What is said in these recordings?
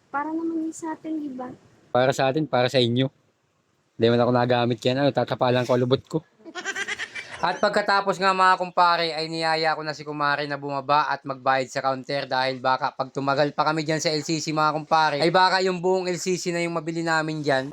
Para naman yun sa atin, di ba? Para sa atin, para sa inyo. Hindi man ako nagamit yan. Ano, tatapalan ko ang lubot ko. At pagkatapos nga mga kumpare ay niyaya ko na si kumare na bumaba at magbayad sa counter dahil baka pag tumagal pa kami dyan sa LCC mga kumpare ay baka yung buong LCC na yung mabili namin dyan.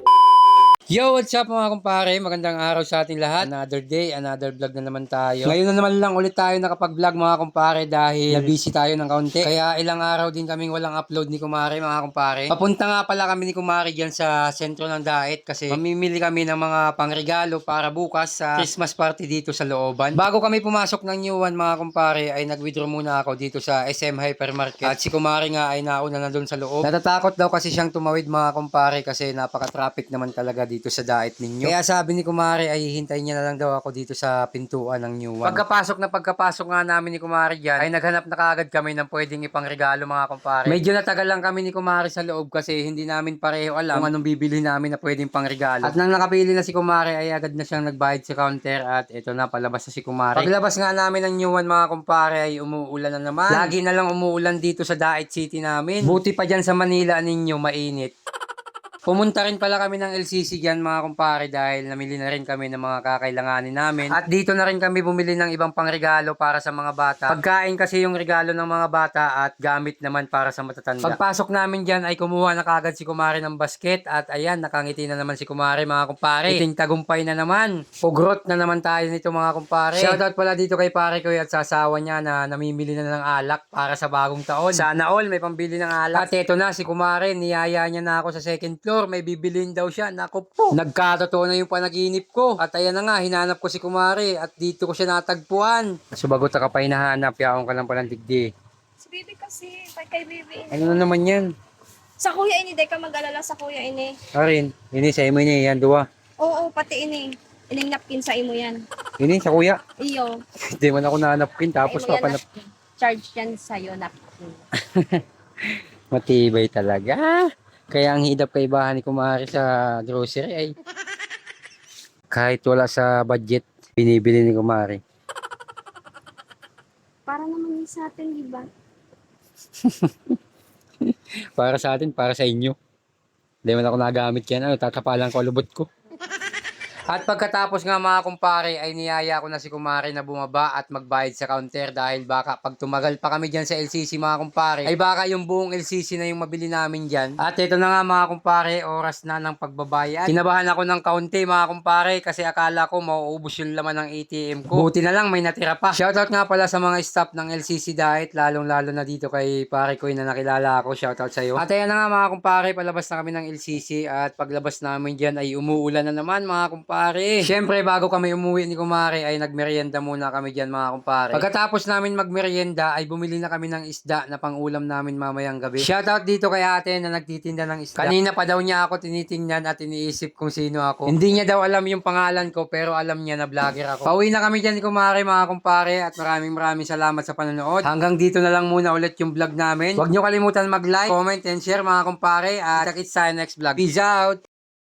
Yo, what's up mga kumpare? Magandang araw sa ating lahat. Another day, another vlog na naman tayo. Ngayon na naman lang ulit tayo nakapag-vlog mga kumpare dahil na-busy tayo ng kaunti. Kaya ilang araw din kaming walang upload ni kumare mga kumpare. Papunta nga pala kami ni kumare dyan sa sentro ng Daet kasi mamimili kami ng mga pangregalo para bukas sa Christmas party dito sa looban. Bago kami pumasok ng New One mga kumpare ay nag-withdraw muna ako dito sa SM Hypermarket. At si kumare nga ay nauna na doon sa loob. Natatakot daw kasi siyang tumawid mga kumpare kasi napaka-traffic naman talaga dito sa Daet ninyo. Kaya sabi ni kumare ay hihintayin niya na lang daw ako dito sa pintuan ng New One. Pagkapasok nga namin ni kumare dyan ay naghanap na kaagad kami ng pwedeng ipangregalo mga kumpare. Medyo natagal lang kami ni kumare sa loob kasi hindi namin pareho alam kung anong bibili namin na pwedeng pangregalo. At nang nakapili na si kumare ay agad na siyang nagbayad sa counter at ito na palabas na si kumare. Paglabas nga namin ng New One mga kumpare ay umuulan na naman. Lagi na lang umuulan dito sa Daet City namin. Buti pa dyan sa Manila ninyo mainit. Pumunta rin pala kami ng LCC dyan mga kumpare dahil namili na rin kami ng mga kakailanganin namin. At dito na rin kami bumili ng ibang pangregalo para sa mga bata. Pagkain kasi yung regalo ng mga bata at gamit naman para sa matatanda. Pagpasok namin dyan ay kumuha na kagad si kumare ng basket at ayan nakangiti na naman si kumare mga kumpare. Iting tagumpay na naman. Pugrot na naman tayo nito mga kumpare. Shoutout pala dito kay pare ko at sa asawa niya na namimili na ng alak para sa bagong taon. Sana all may pambili ng alak. At eto na si kumare niyaya niya na ako sa second floor. May bibilin daw siya. Naku po. Nagkatotoo na yung panaginip ko. At ayan na nga, hinanap ko si kumare at dito ko siya natagpuan. Subagot ka pa hinahanap, yaong ka lang palang digdi. Si Bibi kasi, kay Bibi ini. Ano na naman yan? Sa kuya ini, di ka mag-alala sa kuya ini. Karin, ini sa imo niya yan, duwa. Oo, pati ini. Ining napkin sa imo yan. Ini sa kuya. Iyo. Hindi man ako nanapkin tapos Sa imo yan papanap. napkin. Charge yan sa'yo napkin. Matibay talaga. Kaya ang hidap kay bahan ni kumare sa grocery ay kahit wala sa budget, binibili ni kumare. Para naman yun sa atin, di ba? Para sa atin, para sa inyo. Hindi man ako nagamit yan. Ano, tatapalan ko ang lubot ko. At pagkatapos nga mga kumpare ay niyaya ko na si kumare na bumaba at magbayad sa counter dahil baka pag tumagal pa kami dyan sa LCC mga kumpare ay baka yung buong LCC na yung mabili namin dyan. At ito na nga mga kumpare, oras na ng pagbabayad. Kinabahan ako ng kaunti mga kumpare kasi akala ko mauubos yung laman ng ATM ko. Buti na lang may natira pa. Shoutout nga pala sa mga staff ng LCC Diet, lalong lalo na dito kay pare ko na nakilala ako. Shoutout sa iyo. At ayan na nga mga kumpare, palabas na kami ng LCC at paglabas namin dyan ay umuulan na naman mga kumpare. Siyempre bago kami umuwi ni kumare ay nagmerienda muna kami dyan mga kumpare. Pagkatapos namin magmerienda ay bumili na kami ng isda na pangulam namin mamayang gabi. Shoutout dito kay ate na nagtitinda ng isda. Kanina pa daw niya ako tinitingnan at iniisip kung sino ako. Hindi niya daw alam yung pangalan ko pero alam niya na vlogger ako. Pauwi na kami dyan ni kumare mga kumpare at maraming salamat sa panonood. Hanggang dito na lang muna ulit yung vlog namin. Huwag nyo kalimutan mag-like, comment and share mga kumpare at kita sa next vlog. Peace out!